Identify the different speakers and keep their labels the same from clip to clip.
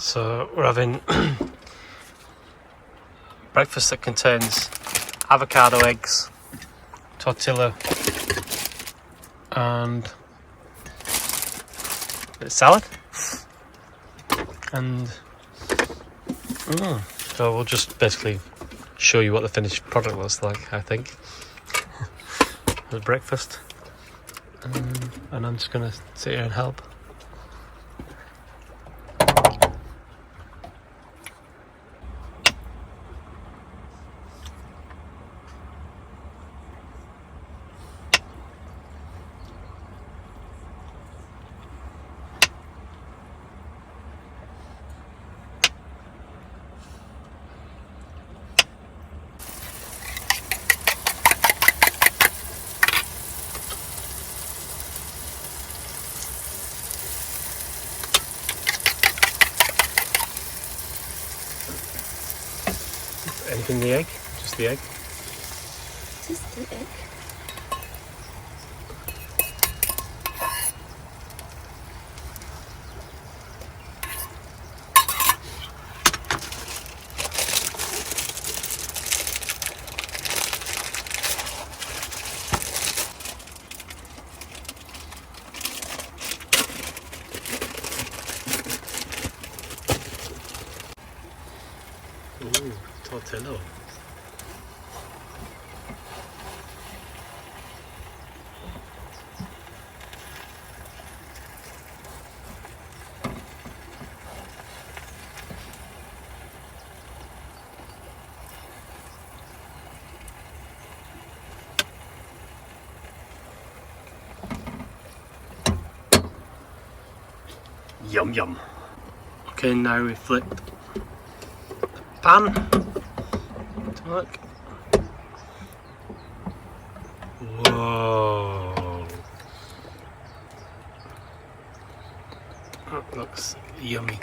Speaker 1: So we're having breakfast that contains avocado, eggs, tortilla and a bit of salad. And so we'll just basically show you what the finished product looks like, I think. The breakfast. And I'm just going to sit here and help. Anything in the egg? Just the egg?
Speaker 2: Just the egg.
Speaker 1: Ooh, tortilla. Yum yum. Okay, now we flip the pan. Look. Whoa. That looks yummy.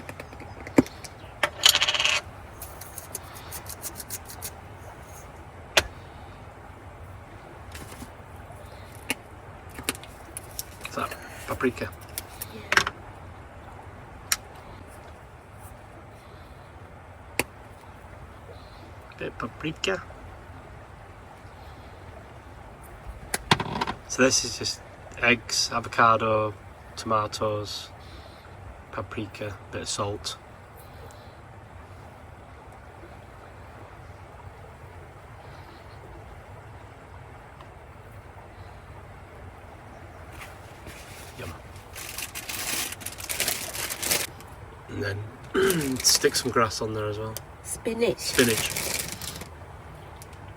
Speaker 1: Is that paprika? Bit of paprika. So this is just eggs, avocado, tomatoes, paprika, bit of salt. Yum. And then stick some grass on there as well.
Speaker 2: Spinach.
Speaker 1: Spinach.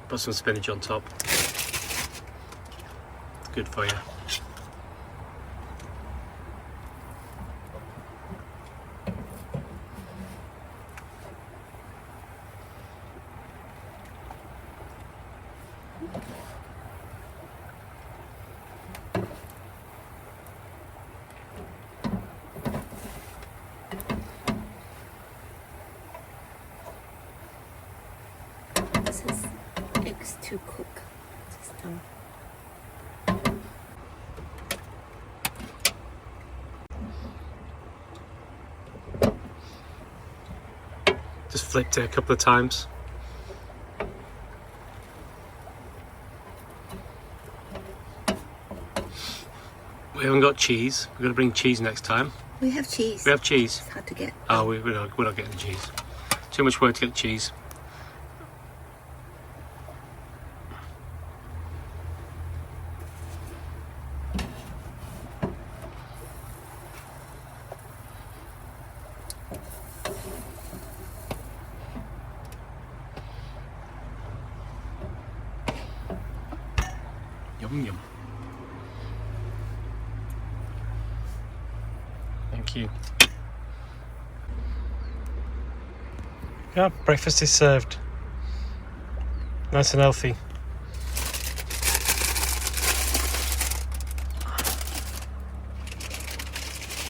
Speaker 1: Put some spinach on top. It's good for you.
Speaker 2: This is eggs to cook. Just
Speaker 1: Just flipped it a couple of times. We haven't got cheese. We're going to bring cheese next time.
Speaker 2: we have cheese.
Speaker 1: We have cheese.
Speaker 2: It's hard to get.
Speaker 1: Oh, we're not getting the cheese. Too much work to get the cheese. Yum yum. Thank you. Yeah, breakfast is served. Nice and healthy.